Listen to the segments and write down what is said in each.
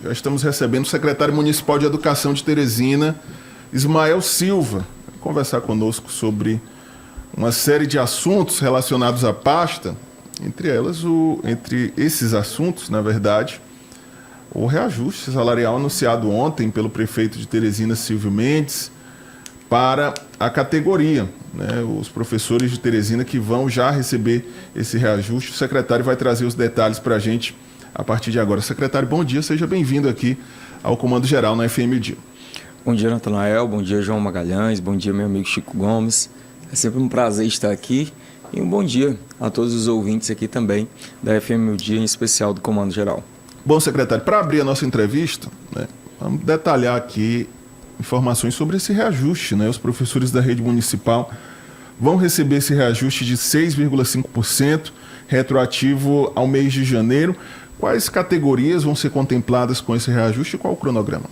Já estamos recebendo o secretário municipal de Educação de Teresina, Ismael Silva, para conversar conosco sobre uma série de assuntos relacionados à pasta, entre esses assuntos, na verdade, o reajuste salarial anunciado ontem pelo prefeito de Teresina, Silvio Mendes, para a categoria, né? Os professores de Teresina que vão já receber esse reajuste. O secretário vai trazer os detalhes para a gente a partir de agora. Secretário, bom dia, seja bem-vindo aqui ao Comando Geral na FM O Dia. Bom dia, Natanael, bom dia, João Magalhães, bom dia, meu amigo Chico Gomes. É sempre um prazer estar aqui e um bom dia a todos os ouvintes aqui também da FM O Dia, em especial do Comando Geral. Bom, secretário, para abrir a nossa entrevista, né, vamos detalhar aqui informações sobre esse reajuste, né? Os professores da rede municipal vão receber esse reajuste de 6,5%, retroativo ao mês de janeiro. Quais categorias vão ser contempladas com esse reajuste e qual o cronograma?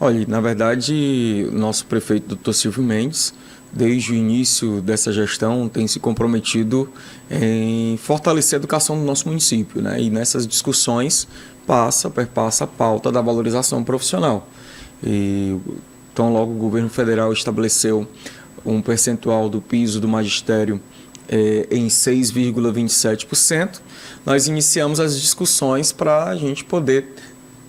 Olha, na verdade, o nosso prefeito, Dr. Silvio Mendes, desde o início dessa gestão, tem se comprometido em fortalecer a educação do nosso município, né? E nessas discussões perpassa a pauta da valorização profissional. Então, logo o governo federal estabeleceu um percentual do piso do magistério em 6,27%, nós iniciamos as discussões para a gente poder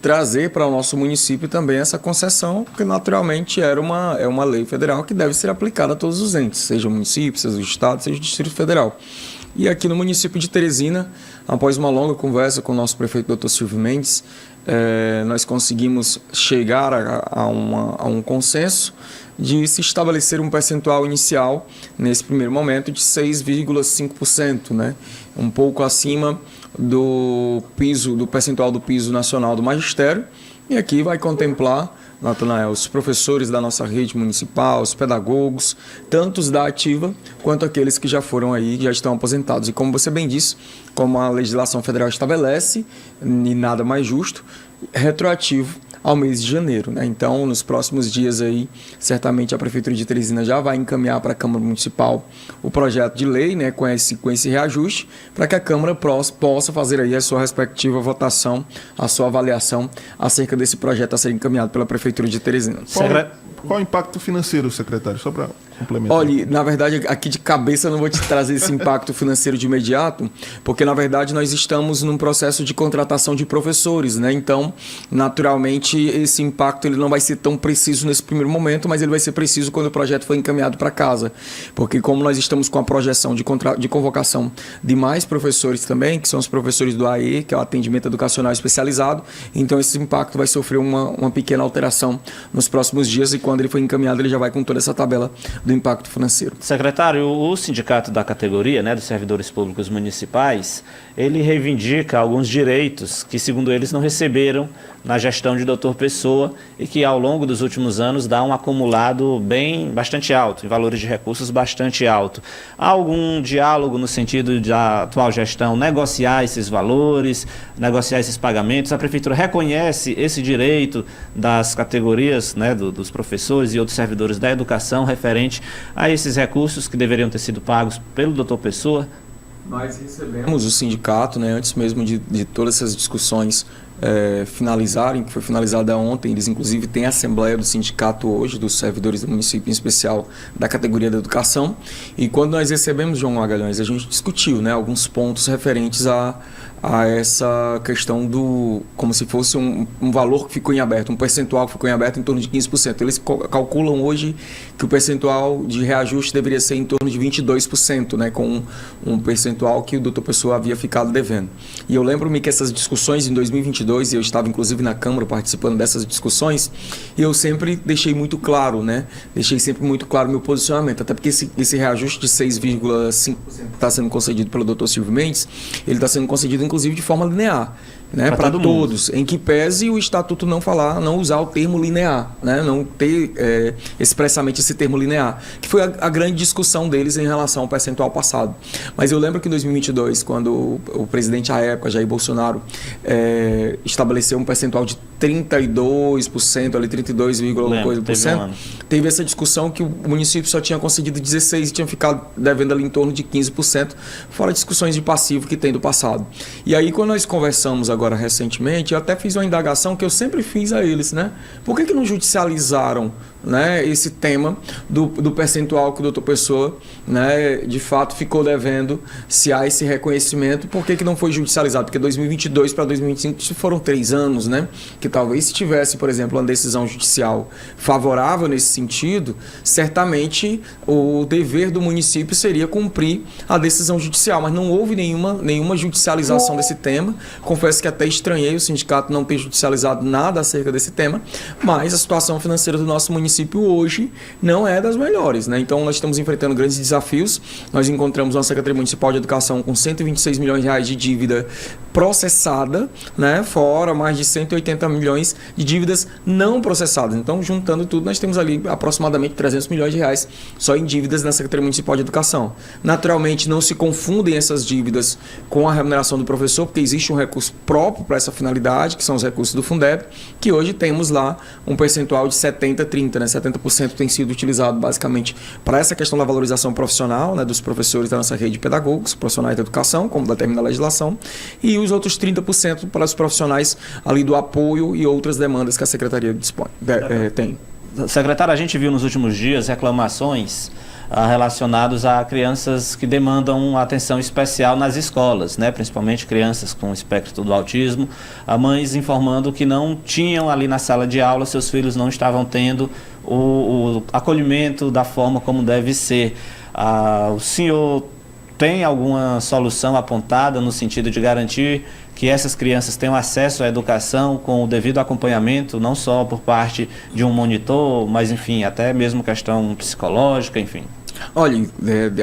trazer para o nosso município também essa concessão, porque naturalmente é uma lei federal que deve ser aplicada a todos os entes, seja o município, seja o estado, seja o Distrito Federal. E aqui no município de Teresina, após uma longa conversa com o nosso prefeito Dr. Silvio Mendes, nós conseguimos chegar a um consenso de se estabelecer um percentual inicial, nesse primeiro momento, de 6,5%, né? Um pouco acima do percentual do piso nacional do magistério. E aqui vai contemplar, Natanael, os professores da nossa rede municipal, os pedagogos, tanto os da ativa quanto aqueles que já foram aí, já estão aposentados. E como você bem disse, como a legislação federal estabelece, e nada mais justo, retroativo ao mês de janeiro, né? Então, nos próximos dias aí, certamente a Prefeitura de Teresina já vai encaminhar para a Câmara Municipal o projeto de lei, né, com esse reajuste, para que a Câmara possa fazer aí a sua respectiva votação, a sua avaliação acerca desse projeto a ser encaminhado pela Prefeitura de Teresina. Qual o impacto financeiro, secretário? Só para complementar. Olha, na verdade, aqui de cabeça eu não vou te trazer esse impacto financeiro de imediato, porque, na verdade, nós estamos num processo de contratação de professores, né? Então, naturalmente, esse impacto ele não vai ser tão preciso nesse primeiro momento, mas ele vai ser preciso quando o projeto for encaminhado para casa. Porque como nós estamos com a projeção de convocação de mais professores também, que são os professores do AE, que é o Atendimento Educacional Especializado, então esse impacto vai sofrer uma pequena alteração nos próximos dias e quando ele for encaminhado, ele já vai com toda essa tabela do impacto financeiro. Secretário, o sindicato da categoria, né, dos servidores públicos municipais, ele reivindica alguns direitos que, segundo eles, não receberam na gestão de Dr. Pessoa e que, ao longo dos últimos anos, dá um acumulado bastante alto, em valores de recursos bastante alto. Há algum diálogo no sentido da atual gestão negociar esses valores, negociar esses pagamentos? A Prefeitura reconhece esse direito das categorias, né, dos professores e outros servidores da educação referente a esses recursos que deveriam ter sido pagos pelo Dr. Pessoa? Nós recebemos o sindicato, né, antes mesmo de todas essas discussões finalizarem, que foi finalizada ontem. Eles inclusive têm a assembleia do sindicato hoje, dos servidores do município, em especial da categoria da educação. E quando nós recebemos, João Magalhães, a gente discutiu, né, alguns pontos referentes a essa questão como se fosse um valor que ficou em aberto, um percentual que ficou em aberto em torno de 15%. Eles calculam hoje que o percentual de reajuste deveria ser em torno de 22%, né, com um percentual que o doutor Pessoa havia ficado devendo. E eu lembro-me que essas discussões em 2022, e eu estava inclusive na Câmara participando dessas discussões, e eu sempre deixei muito claro, né, o meu posicionamento, até porque esse reajuste de 6,5% que está sendo concedido pelo doutor Silvio Mendes, ele está sendo concedido inclusive de forma linear, né, para todos, em que pese o estatuto não usar o termo linear, né, não ter expressamente esse termo linear, que foi a grande discussão deles em relação ao percentual passado. Mas eu lembro que em 2022, quando o presidente à época, Jair Bolsonaro, estabeleceu um percentual de 32%, ali 32, alguma coisa por cento, teve essa discussão que o município só tinha concedido 16% e tinha ficado devendo ali em torno de 15%, fora discussões de passivo que tem do passado. E aí, quando nós conversamos agora agora recentemente, eu até fiz uma indagação que eu sempre fiz a eles, né? Por que não judicializaram, né, esse tema do percentual que o doutor Pessoa, né, de fato ficou devendo, se há esse reconhecimento, por que não foi judicializado? Porque 2022 para 2025 foram 3 anos, né? Que talvez se tivesse, por exemplo, uma decisão judicial favorável nesse sentido, certamente o dever do município seria cumprir a decisão judicial, mas não houve nenhuma judicialização desse tema. Confesso que até estranhei o sindicato não ter judicializado nada acerca desse tema, mas a situação financeira do nosso município hoje não é das melhores, né? Então nós estamos enfrentando grandes desafios. Nós encontramos uma Secretaria Municipal de Educação com 126 milhões de reais de dívida processada, né? Fora mais de 180 milhões de dívidas não processadas. Então, juntando tudo, nós temos ali aproximadamente 300 milhões de reais só em dívidas na Secretaria Municipal de Educação. Naturalmente, não se confundem essas dívidas com a remuneração do professor, porque existe um recurso próprio para essa finalidade, que são os recursos do Fundeb, que hoje temos lá um percentual de 70-30, né? 70% tem sido utilizado basicamente para essa questão da valorização profissional, né, dos professores da nossa rede de pedagogos, profissionais da educação, como determina a legislação, e os outros 30% para os profissionais ali do apoio e outras demandas que a Secretaria tem. Secretário, a gente viu nos últimos dias reclamações relacionados a crianças que demandam atenção especial nas escolas, né? Principalmente crianças com espectro do autismo, mães informando que não tinham ali na sala de aula, seus filhos não estavam tendo o acolhimento da forma como deve ser. O senhor tem alguma solução apontada no sentido de garantir que essas crianças tenham acesso à educação com o devido acompanhamento, não só por parte de um monitor, mas, enfim, até mesmo questão psicológica, enfim? Olha,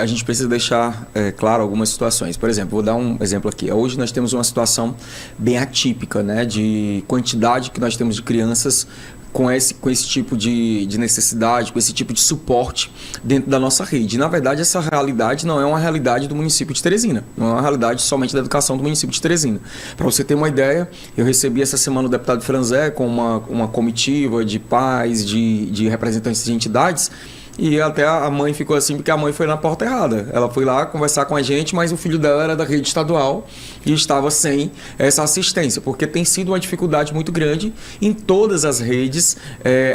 a gente precisa deixar claro algumas situações. Por exemplo, vou dar um exemplo aqui. Hoje nós temos uma situação bem atípica, né, de quantidade que nós temos de crianças com esse tipo de necessidade, com esse tipo de suporte dentro da nossa rede. E, na verdade, essa realidade não é uma realidade do município de Teresina, não é uma realidade somente da educação do município de Teresina. Para você ter uma ideia, eu recebi essa semana o deputado Franzé com uma comitiva de pais, de representantes de entidades, e até a mãe ficou assim, porque a mãe foi na porta errada. Ela foi lá conversar com a gente, mas o filho dela era da rede estadual e estava sem essa assistência, porque tem sido uma dificuldade muito grande em todas as redes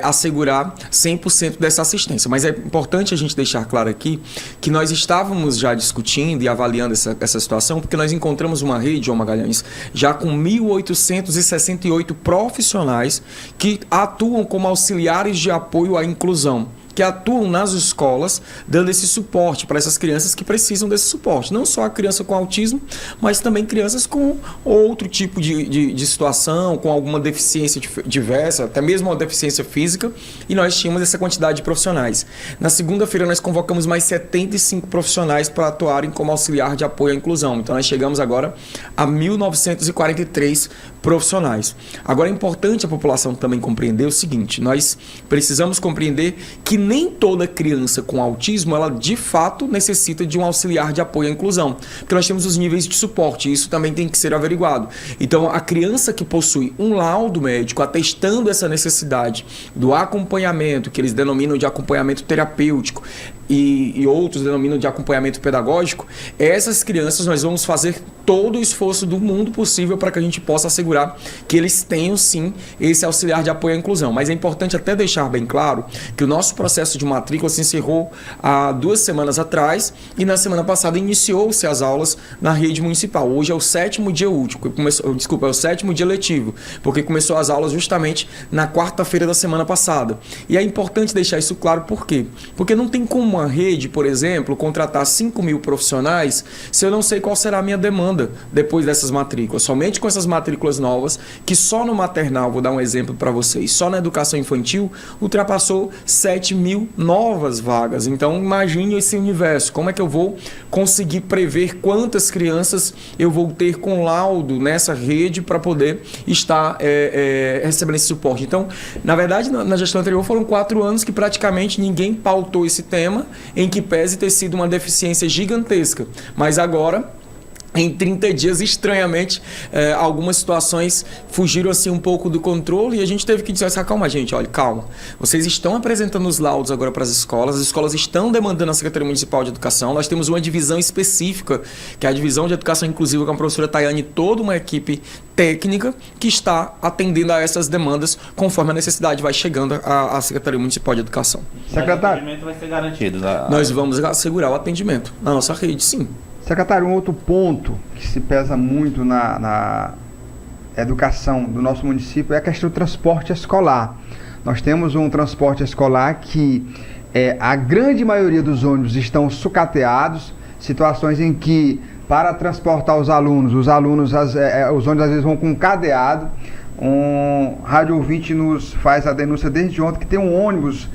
assegurar 100% dessa assistência. Mas é importante a gente deixar claro aqui que nós estávamos já discutindo e avaliando essa situação, porque nós encontramos uma rede, João Magalhães, já com 1.868 profissionais que atuam como auxiliares de apoio à inclusão, que atuam nas escolas, dando esse suporte para essas crianças que precisam desse suporte. Não só a criança com autismo, mas também crianças com outro tipo de situação, com alguma deficiência diversa, até mesmo uma deficiência física, e nós tínhamos essa quantidade de profissionais. Na segunda-feira, nós convocamos mais 75 profissionais para atuarem como auxiliar de apoio à inclusão. Então, nós chegamos agora a 1.943 profissionais. Agora, é importante a população também compreender o seguinte: nós precisamos compreender que nem toda criança com autismo, ela de fato necessita de um auxiliar de apoio à inclusão, porque nós temos os níveis de suporte, e isso também tem que ser averiguado. Então, a criança que possui um laudo médico atestando essa necessidade do acompanhamento, que eles denominam de acompanhamento terapêutico, e outros denominam de acompanhamento pedagógico, essas crianças nós vamos fazer todo o esforço do mundo possível para que a gente possa assegurar que eles tenham sim esse auxiliar de apoio à inclusão. Mas é importante até deixar bem claro que o nosso processo de matrícula se encerrou há 2 semanas atrás, e na semana passada iniciou-se as aulas na rede municipal. Hoje é o 7º dia útil, é o 7º dia letivo, porque começou as aulas justamente na quarta-feira da semana passada. E é importante deixar isso claro, por quê? Porque não tem como uma rede, por exemplo, contratar 5.000 profissionais se eu não sei qual será a minha demanda depois dessas matrículas. Somente com essas matrículas novas, que só no maternal, vou dar um exemplo para vocês, só na educação infantil ultrapassou 7.000 novas vagas. Então imagine esse universo, como é que eu vou conseguir prever quantas crianças eu vou ter com laudo nessa rede para poder estar recebendo esse suporte. Então, na verdade, na gestão anterior foram 4 anos que praticamente ninguém pautou esse tema, em que pese ter sido uma deficiência gigantesca. Mas agora Em 30 dias, estranhamente, algumas situações fugiram assim um pouco do controle e a gente teve que dizer assim, calma gente, olha, calma. Vocês estão apresentando os laudos agora para as escolas estão demandando a Secretaria Municipal de Educação, nós temos uma divisão específica, que é a Divisão de Educação Inclusiva, com a professora Tayane e toda uma equipe técnica que está atendendo a essas demandas conforme a necessidade vai chegando à Secretaria Municipal de Educação. Secretário, o atendimento vai ser garantido. Nós vamos assegurar o atendimento na nossa rede, sim. Secretário, um outro ponto que se pesa muito na educação do nosso município é a questão do transporte escolar. Nós temos um transporte escolar que a grande maioria dos ônibus estão sucateados, situações em que para transportar os ônibus às vezes vão com cadeado. Um rádio ouvinte nos faz a denúncia desde ontem que tem um ônibus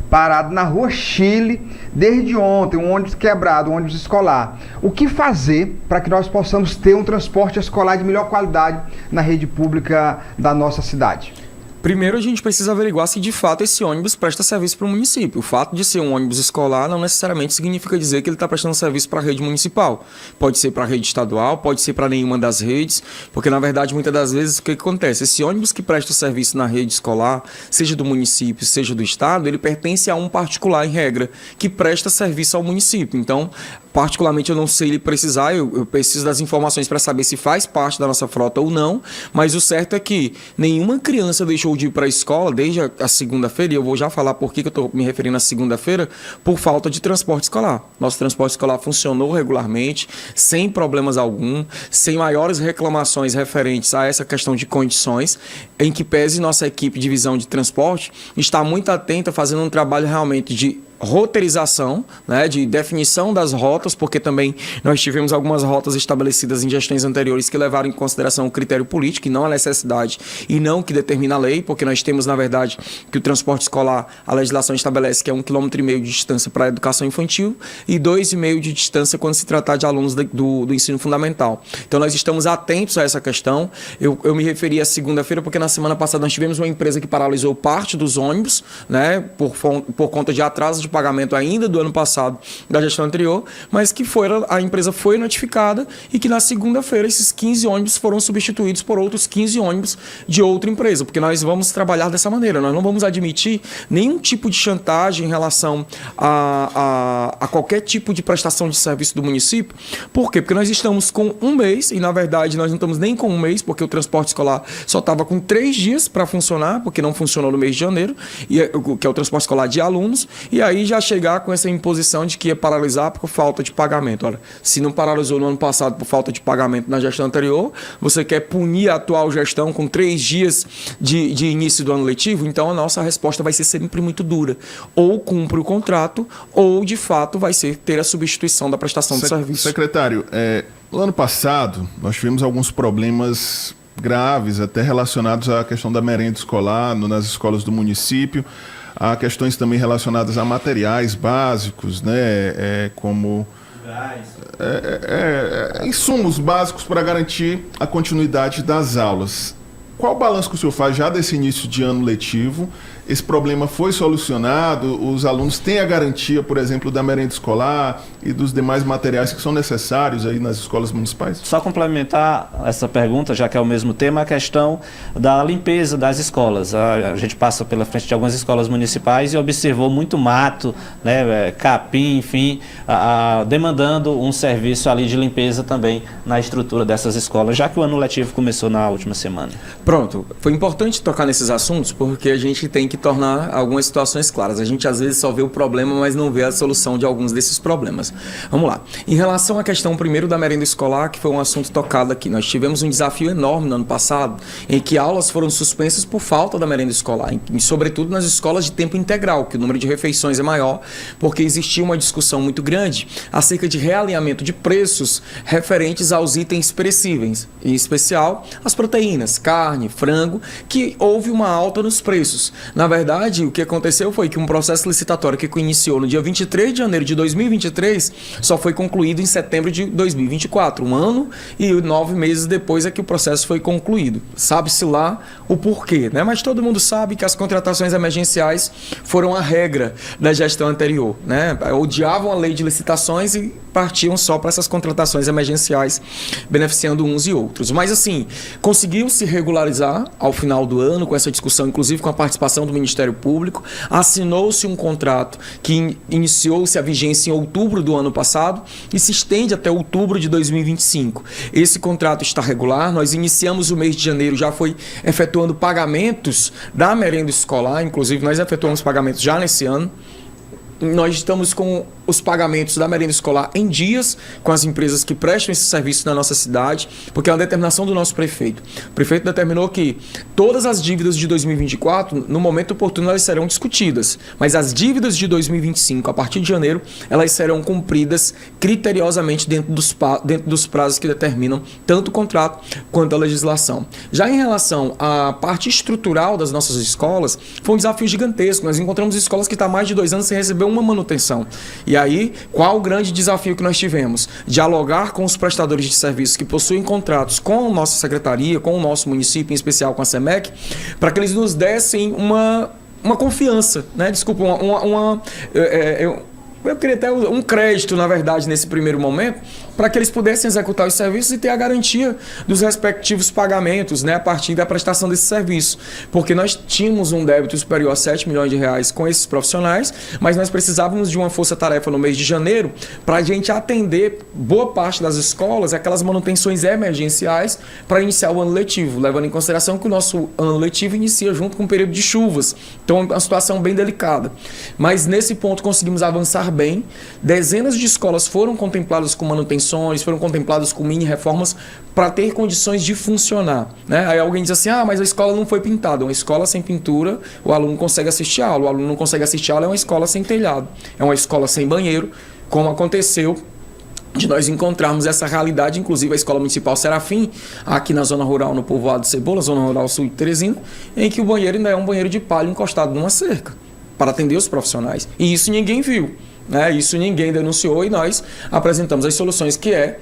parado na Rua Chile desde ontem, um ônibus quebrado, um ônibus escolar. O que fazer para que nós possamos ter um transporte escolar de melhor qualidade na rede pública da nossa cidade? Primeiro, a gente precisa averiguar se de fato esse ônibus presta serviço para o município. O fato de ser um ônibus escolar não necessariamente significa dizer que ele está prestando serviço para a rede municipal. Pode ser para a rede estadual, pode ser para nenhuma das redes, porque na verdade muitas das vezes o que acontece? Esse ônibus que presta serviço na rede escolar, seja do município, seja do estado, ele pertence a um particular em regra, que presta serviço ao município. Então, particularmente eu não sei ele precisar, eu preciso das informações para saber se faz parte da nossa frota ou não, mas o certo é que nenhuma criança deixou de ir para a escola desde a segunda-feira, e eu vou já falar por que eu estou me referindo à segunda-feira, por falta de transporte escolar. Nosso transporte escolar funcionou regularmente, sem problemas algum, sem maiores reclamações referentes a essa questão de condições, em que pese nossa equipe de divisão de transporte está muito atenta, fazendo um trabalho realmente de roteirização, né, de definição das rotas, porque também nós tivemos algumas rotas estabelecidas em gestões anteriores que levaram em consideração o critério político e não a necessidade e não o que determina a lei, porque nós temos, na verdade, que o transporte escolar, a legislação estabelece que é 1,5 km de distância para a educação infantil e 2,5 de distância quando se tratar de alunos do ensino fundamental. Então nós estamos atentos a essa questão. Eu me referi à segunda-feira porque na semana passada nós tivemos uma empresa que paralisou parte dos ônibus, né, por conta de atraso de pagamento ainda do ano passado da gestão anterior, mas que a empresa foi notificada e que na segunda-feira esses 15 ônibus foram substituídos por outros 15 ônibus de outra empresa, porque nós vamos trabalhar dessa maneira, nós não vamos admitir nenhum tipo de chantagem em relação a qualquer tipo de prestação de serviço do município. Por quê? Porque nós estamos com um mês e na verdade nós não estamos nem com um mês, porque o transporte escolar só estava com 3 dias para funcionar, porque não funcionou no mês de janeiro, que é o transporte escolar de alunos, e aí já chegar com essa imposição de que ia paralisar por falta de pagamento. Olha, se não paralisou no ano passado por falta de pagamento na gestão anterior, você quer punir a atual gestão com 3 dias de início do ano letivo? Então a nossa resposta vai ser sempre muito dura. Ou cumpre o contrato, ou de fato vai ser ter a substituição da prestação de serviço. Secretário, no ano passado nós tivemos alguns problemas graves, até relacionados à questão da merenda escolar nas escolas do município. Há questões também relacionadas a materiais básicos, né, como insumos básicos para garantir a continuidade das aulas. Qual o balanço que o senhor faz já desse início de ano letivo? Esse problema foi solucionado? Os alunos têm a garantia, por exemplo, da merenda escolar e dos demais materiais que são necessários aí nas escolas municipais? Só complementar essa pergunta, já que é o mesmo tema, a questão da limpeza das escolas. A gente passa pela frente de algumas escolas municipais e observou muito mato, né, capim, enfim, demandando um serviço ali de limpeza também na estrutura dessas escolas, já que o ano letivo começou na última semana. Pronto, foi importante tocar nesses assuntos porque a gente tem que tornar algumas situações claras. A gente às vezes só vê o problema, mas não vê a solução de alguns desses problemas. Vamos lá. Em relação à questão primeiro da merenda escolar, que foi um assunto tocado aqui, nós tivemos um desafio enorme no ano passado, em que aulas foram suspensas por falta da merenda escolar, e sobretudo nas escolas de tempo integral, que o número de refeições é maior, porque existia uma discussão muito grande acerca de realinhamento de preços referentes aos itens perecíveis, em especial as proteínas, carne, carne, frango, que houve uma alta nos preços. Na verdade, o que aconteceu foi que um processo licitatório que iniciou no dia 23 de janeiro de 2023 só foi concluído em setembro de 2024, um ano e 9 meses depois é que o processo foi concluído. Sabe-se lá o porquê, né? Mas todo mundo sabe que as contratações emergenciais foram a regra da gestão anterior, né? Odiavam a lei de licitações e partiam só para essas contratações emergenciais, beneficiando uns e outros. Mas assim, conseguiu se regularizar ao final do ano com essa discussão, inclusive com a participação do Ministério Público, assinou-se um contrato que iniciou-se a vigência em outubro do ano passado e se estende até outubro de 2025. Esse contrato está regular, nós iniciamos o mês de janeiro, já foi efetuando pagamentos da merenda escolar, inclusive nós efetuamos pagamentos já nesse ano. Nós estamos com os pagamentos da merenda escolar em dias com as empresas que prestam esse serviço na nossa cidade, porque é uma determinação do nosso prefeito. O prefeito determinou que todas as dívidas de 2024, no momento oportuno, elas serão discutidas, mas as dívidas de 2025, a partir de janeiro, elas serão cumpridas criteriosamente dentro dos prazos que determinam tanto o contrato quanto a legislação. Já em relação à parte estrutural das nossas escolas, foi um desafio gigantesco. Nós encontramos escolas que estão há mais de 2 anos sem receber uma manutenção. E aí, qual o grande desafio que nós tivemos? Dialogar com os prestadores de serviços que possuem contratos com a nossa secretaria, com o nosso município, em especial com a SEMEC, para que eles nos dessem uma confiança, né? Desculpa, eu queria ter um crédito, na verdade, nesse primeiro momento, para que eles pudessem executar os serviços e ter a garantia dos respectivos pagamentos, né, a partir da prestação desse serviço. Porque nós tínhamos um débito superior a 7 milhões de reais com esses profissionais, mas nós precisávamos de uma força-tarefa no mês de janeiro para a gente atender boa parte das escolas, aquelas manutenções emergenciais para iniciar o ano letivo, levando em consideração que o nosso ano letivo inicia junto com o período de chuvas. Então, é uma situação bem delicada. Mas nesse ponto conseguimos avançar bem. Dezenas de escolas foram contempladas com manutenções, foram contempladas com mini-reformas para ter condições de funcionar, né? Aí alguém diz assim, mas a escola não foi pintada. Uma escola sem pintura, o aluno consegue assistir a aula. O aluno não consegue assistir a aula, é uma escola sem telhado. É uma escola sem banheiro, como aconteceu de nós encontrarmos essa realidade, inclusive a Escola Municipal Serafim, aqui na zona rural, no povoado de Cebola, zona rural sul de Teresina, em que o banheiro ainda é um banheiro de palha encostado numa cerca, para atender os profissionais. E isso ninguém viu, né? Isso ninguém denunciou e nós apresentamos as soluções, que é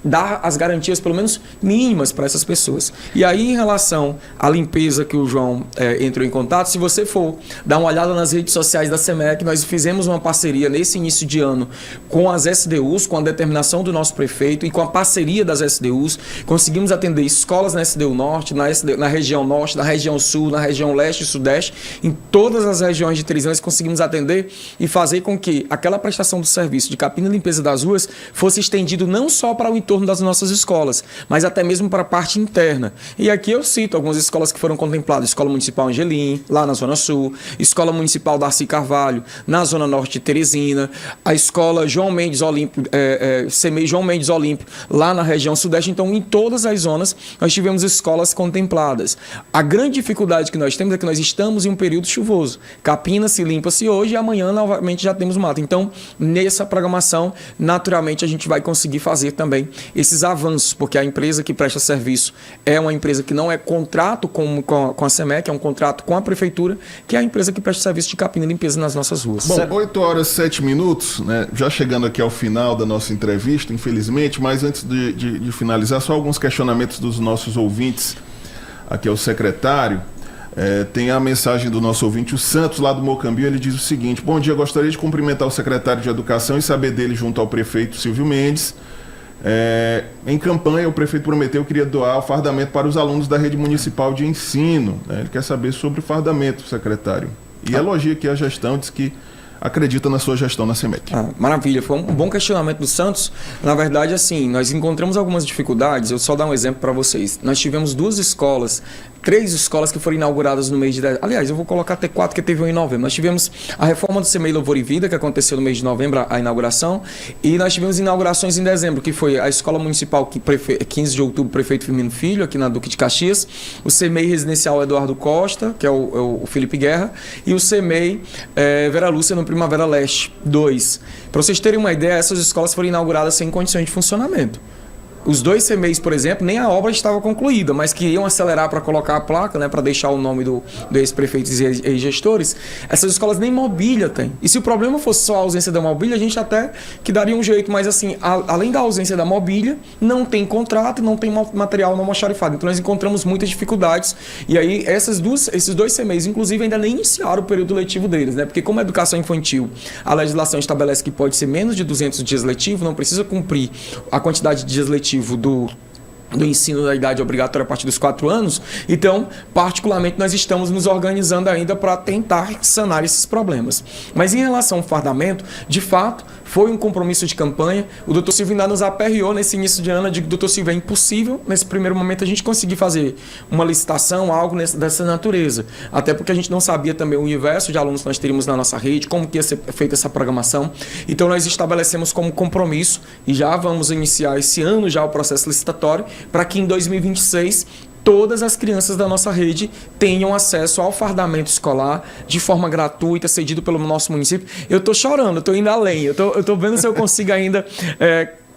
dar as garantias, pelo menos mínimas, para essas pessoas. E aí, em relação à limpeza que o João entrou em contato, se você for dar uma olhada nas redes sociais da SEMEC, nós fizemos uma parceria nesse início de ano com as SDUs, com a determinação do nosso prefeito e com a parceria das SDUs, conseguimos atender escolas na SDU Norte, na região Norte, na região Sul, na região Leste e Sudeste, em todas as regiões de Teresina nós conseguimos atender e fazer com que aquela prestação do serviço de capina e limpeza das ruas fosse estendido não só para o entorno das nossas escolas, mas até mesmo para a parte interna. E aqui eu cito algumas escolas que foram contempladas: Escola Municipal Angelim, lá na Zona Sul, Escola Municipal Darcy Carvalho, na Zona Norte de Teresina, a Escola João Mendes Olímpio, CEMEI João Mendes Olímpio, lá na região Sudeste. Então, em todas as zonas, nós tivemos escolas contempladas. A grande dificuldade que nós temos é que nós estamos em um período chuvoso. Capina-se, limpa-se hoje e amanhã, novamente, já temos mato. Então, nessa programação, naturalmente, a gente vai conseguir fazer também esses avanços, porque a empresa que presta serviço é uma empresa que não é contrato com a SEMEC, é um contrato com a prefeitura, que é a empresa que presta serviço de capina e limpeza nas nossas ruas. Bom, 8 horas e 7 minutos, né? Já chegando aqui ao final da nossa entrevista, infelizmente, mas antes de finalizar, só alguns questionamentos dos nossos ouvintes aqui ao secretário. Tem a mensagem do nosso ouvinte, o Santos, lá do Mocambinho. Ele diz o seguinte: bom dia, gostaria de cumprimentar o secretário de Educação e saber dele junto ao prefeito Silvio Mendes. Em campanha, o prefeito prometeu que queria doar o fardamento para os alunos da rede municipal de ensino, né? Ele quer saber sobre o fardamento, secretário. E elogia aqui a gestão, diz que acredita na sua gestão na SEMEC. Maravilha, foi um bom questionamento do Santos. Na verdade, assim, nós encontramos algumas dificuldades. Eu só dar um exemplo para vocês. Nós tivemos 3 escolas que foram inauguradas no mês de dezembro. Aliás, eu vou colocar até 4 que teve um em novembro. Nós tivemos a reforma do CEMEI Louvor e Vida, que aconteceu no mês de novembro, a inauguração, e nós tivemos inaugurações em dezembro, que foi a Escola Municipal 15 de outubro, Prefeito Firmino Filho, aqui na Duque de Caxias, o CEMEI Residencial Eduardo Costa, que é o Felipe Guerra, e o CEMEI Vera Lúcia, no Primavera Leste 2. Para vocês terem uma ideia, essas escolas foram inauguradas sem condições de funcionamento. os 2 CMEs, por exemplo, nem a obra estava concluída, mas queriam acelerar para colocar a placa, né, para deixar o nome do ex-prefeitos e ex-gestores. Essas escolas nem mobília têm. E se o problema fosse só a ausência da mobília, a gente até que daria um jeito, mas assim, além da ausência da mobília, não tem contrato e não tem material não almoxarifado. Então nós encontramos muitas dificuldades. E aí esses 2 CMEs, inclusive, ainda nem iniciaram o período letivo deles, né? Porque como a educação infantil, a legislação estabelece que pode ser menos de 200 dias letivo, não precisa cumprir a quantidade de dias letivo do ensino da idade obrigatória a partir dos 4 anos. Então, particularmente, nós estamos nos organizando ainda para tentar sanar esses problemas. Mas em relação ao fardamento, de fato, foi um compromisso de campanha. O doutor Silvio ainda nos aperreou nesse início de ano, de que, doutor Silvio, é impossível, nesse primeiro momento, a gente conseguir fazer uma licitação, algo dessa natureza. Até porque a gente não sabia também o universo de alunos que nós teríamos na nossa rede, como que ia ser feita essa programação. Então, nós estabelecemos como compromisso, e já vamos iniciar esse ano já o processo licitatório, para que em 2026 todas as crianças da nossa rede tenham acesso ao fardamento escolar de forma gratuita, cedido pelo nosso município. Eu estou chorando, eu estou indo além, eu tô vendo se eu consigo ainda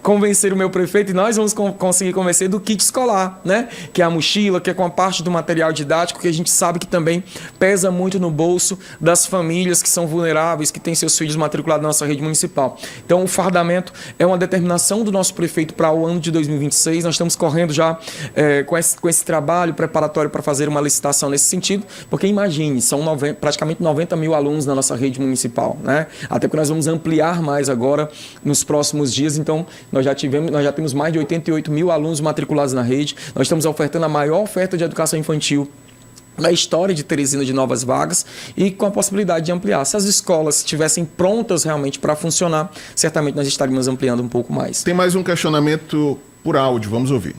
convencer o meu prefeito, e nós vamos conseguir convencer do kit escolar, né? Que é a mochila, que é com a parte do material didático, que a gente sabe que também pesa muito no bolso das famílias que são vulneráveis, que têm seus filhos matriculados na nossa rede municipal. Então, o fardamento é uma determinação do nosso prefeito para o ano de 2026. Nós estamos correndo já com esse trabalho preparatório para fazer uma licitação nesse sentido, porque imagine, são praticamente 90 mil alunos na nossa rede municipal, né? Até porque nós vamos ampliar mais agora nos próximos dias. Então, nós já temos mais de 88 mil alunos matriculados na rede. Nós estamos ofertando a maior oferta de educação infantil na história de Teresina de novas vagas, e com a possibilidade de ampliar. Se as escolas estivessem prontas realmente para funcionar, certamente nós estaríamos ampliando um pouco mais. Tem mais um questionamento por áudio, vamos ouvir.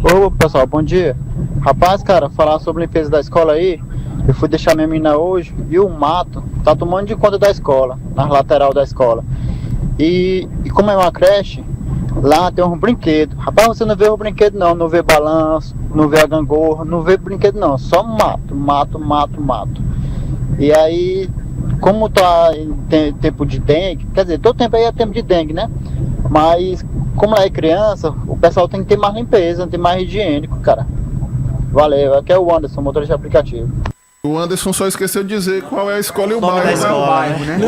Ô pessoal, bom dia. Rapaz, cara, falar sobre a limpeza da escola aí, eu fui deixar minha menina hoje e o mato tá tomando de conta da escola, na lateral da escola. E como é uma creche, lá tem um brinquedo. Rapaz, você não vê o brinquedo não, não vê balanço, não vê a gangorra, não vê brinquedo não, só mato. E aí, como tá em tempo de dengue, quer dizer, todo tempo aí é tempo de dengue, né? Mas, como lá é criança, o pessoal tem que ter mais limpeza, tem mais higiênico, cara. Valeu, aqui é o Anderson, motorista de aplicativo. O Anderson só esqueceu de dizer qual é a escola e o bairro. Né?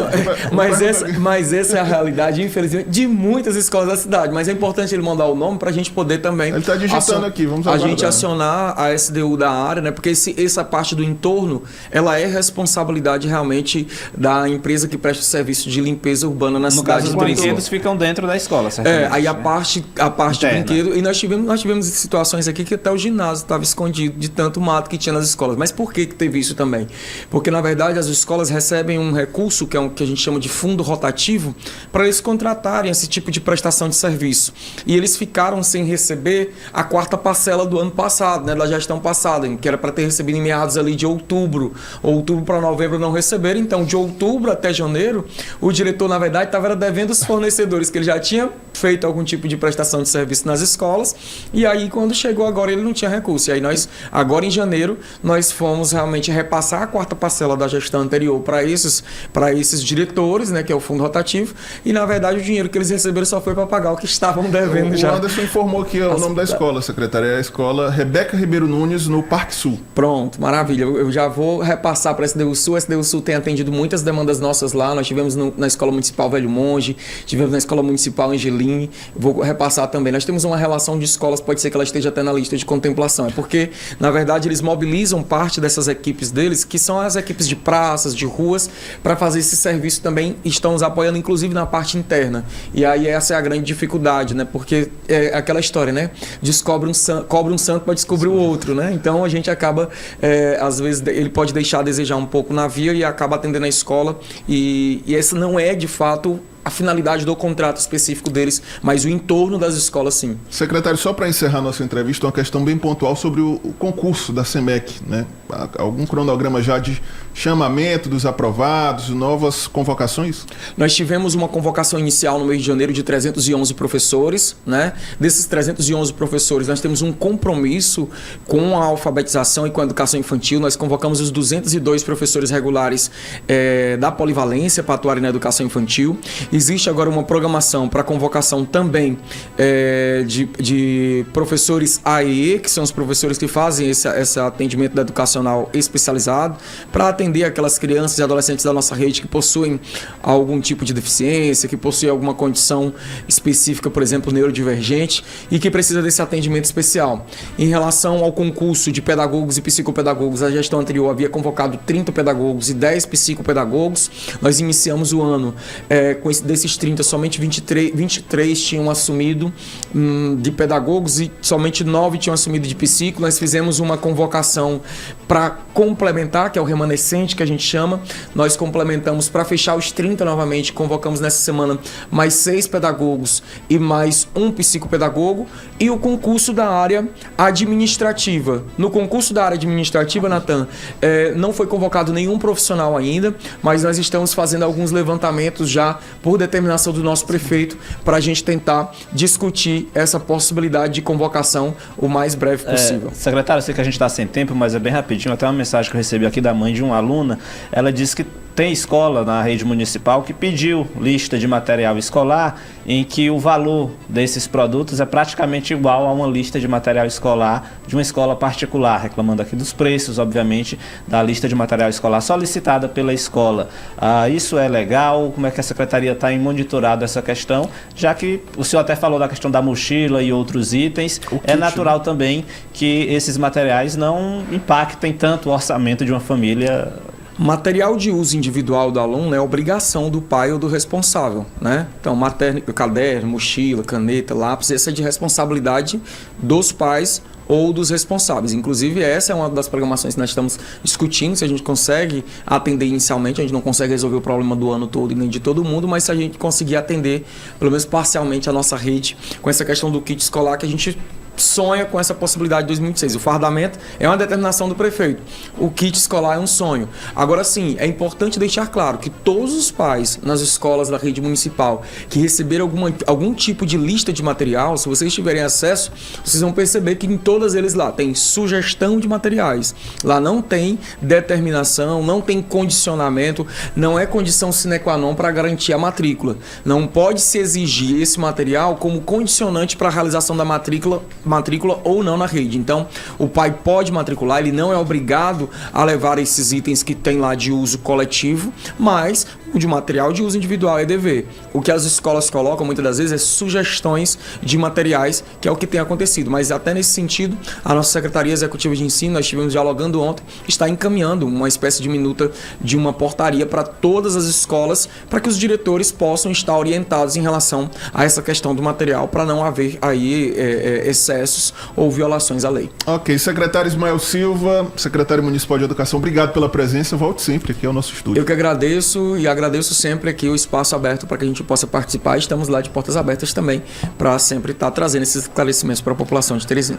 Mas essa é a realidade, infelizmente, de muitas escolas da cidade. Mas é importante ele mandar o nome para a gente poder também... Ele está digitando aqui, vamos aguardar. A gente acionar a SDU da área, né? Porque essa parte do entorno, ela é responsabilidade realmente da empresa que presta serviço de limpeza urbana na cidade. No caso, os brinquedos ficam dentro da escola, certamente. Aí a parte do brinquedo... E nós tivemos situações aqui que até o ginásio estava escondido de tanto mato que tinha nas escolas. Mas por que teve isso também? Porque, na verdade, as escolas recebem um recurso, que a gente chama de fundo rotativo, para eles contratarem esse tipo de prestação de serviço. E eles ficaram sem receber a 4ª parcela do ano passado, né, da gestão passada, que era para ter recebido em meados ali de outubro para novembro não receberam. Então, de outubro até janeiro, o diretor, na verdade, estava devendo os fornecedores, que ele já tinha feito algum tipo de prestação de serviço nas escolas, e aí, quando chegou agora, ele não tinha recurso. E aí, agora em janeiro, nós fomos realmente repassar a 4ª parcela da gestão anterior para esses diretores, né, que é o fundo rotativo, e na verdade o dinheiro que eles receberam só foi para pagar o que estavam devendo já. O Anderson informou aqui o nome da escola, secretária, é a escola Rebeca Ribeiro Nunes, no Parque Sul. Pronto, maravilha. Eu já vou repassar para a SDU Sul. A SDU Sul tem atendido muitas demandas nossas lá. Nós tivemos na Escola Municipal Velho Monge, tivemos na Escola Municipal Angelim. Vou repassar também. Nós temos uma relação de escolas, pode ser que ela esteja até na lista de contemplação. É porque, na verdade, eles mobilizam parte dessas equipes deles, que são as equipes de praças, de ruas, para fazer esse serviço também. Estão nos apoiando, inclusive, na parte interna. E aí essa é a grande dificuldade, né? Porque é aquela história, né? Cobre um santo para descobrir o outro, né? Então a gente acaba, às vezes, ele pode deixar a desejar um pouco na via e acaba atendendo a escola. E essa não é, de fato, a finalidade do contrato específico deles, mas o entorno das escolas, sim. Secretário, só para encerrar nossa entrevista, uma questão bem pontual sobre o concurso da SEMEC, né? Algum cronograma já de chamamento dos aprovados, novas convocações? Nós tivemos uma convocação inicial no mês de janeiro de 311 professores, né? Desses 311 professores, nós temos um compromisso com a alfabetização e com a educação infantil. Nós convocamos os 202 professores regulares da polivalência para atuarem na educação infantil. Existe agora uma programação para convocação também de professores AEE, que são os professores que fazem esse atendimento educacional especializado, para atender aquelas crianças e adolescentes da nossa rede que possuem algum tipo de deficiência, que possuem alguma condição específica, por exemplo, neurodivergente, e que precisa desse atendimento especial. Em relação ao concurso de pedagogos e psicopedagogos, a gestão anterior havia convocado 30 pedagogos e 10 psicopedagogos. Nós iniciamos o ano desses 30, somente 23 tinham assumido de pedagogos e somente 9 tinham assumido de psico. Nós fizemos uma convocação para complementar, que é o remanescente que a gente chama. Nós complementamos para fechar os 30 novamente. Convocamos nessa semana mais 6 pedagogos e mais um psicopedagogo. E o concurso da área administrativa. No concurso da área administrativa, Natan, não foi convocado nenhum profissional ainda, mas nós estamos fazendo alguns levantamentos já por determinação do nosso prefeito para a gente tentar discutir essa possibilidade de convocação o mais breve possível. Secretário, eu sei que a gente está sem tempo, mas é bem rapidinho. Até uma mensagem que eu recebi aqui da mãe de uma aluna. Ela disse que tem escola na rede municipal que pediu lista de material escolar em que o valor desses produtos é praticamente igual a uma lista de material escolar de uma escola particular, reclamando aqui dos preços, obviamente, da lista de material escolar solicitada pela escola. Isso é legal? Como é que a Secretaria está monitorando essa questão? Já que o senhor até falou da questão da mochila e outros itens, é natural também que esses materiais não impactem tanto o orçamento de uma família. Material de uso individual do aluno é obrigação do pai ou do responsável, né? Então, caderno, mochila, caneta, lápis, essa é de responsabilidade dos pais ou dos responsáveis. Inclusive, essa é uma das programações que nós estamos discutindo, se a gente consegue atender inicialmente. A gente não consegue resolver o problema do ano todo e nem de todo mundo, mas se a gente conseguir atender, pelo menos parcialmente, a nossa rede com essa questão do kit escolar, que a gente sonha com essa possibilidade de 2026. O fardamento é uma determinação do prefeito. O kit escolar é um sonho. Agora sim, é importante deixar claro que todos os pais nas escolas da rede municipal que receberam algum tipo de lista de material, se vocês tiverem acesso, vocês vão perceber que em todas eles lá tem sugestão de materiais. Lá não tem determinação, não tem condicionamento, não é condição sine qua non para garantir a matrícula. Não pode se exigir esse material como condicionante para a realização da matrícula ou não na rede. Então, o pai pode matricular, ele não é obrigado a levar esses itens que tem lá de uso coletivo, mas o de material de uso individual é dever. O que as escolas colocam muitas das vezes é sugestões de materiais, que é o que tem acontecido. Mas até nesse sentido, a nossa Secretaria Executiva de Ensino, nós estivemos dialogando ontem, está encaminhando uma espécie de minuta de uma portaria para todas as escolas, para que os diretores possam estar orientados em relação a essa questão do material, para não haver aí excessos ou violações à lei. Ok, secretário Ismael Silva, secretário municipal de educação, obrigado pela presença. Volte sempre aqui ao nosso estúdio. Eu que agradeço e agradeço sempre aqui o espaço aberto para que a gente possa participar. Estamos lá de portas abertas também para sempre estar trazendo esses esclarecimentos para a população de Teresina.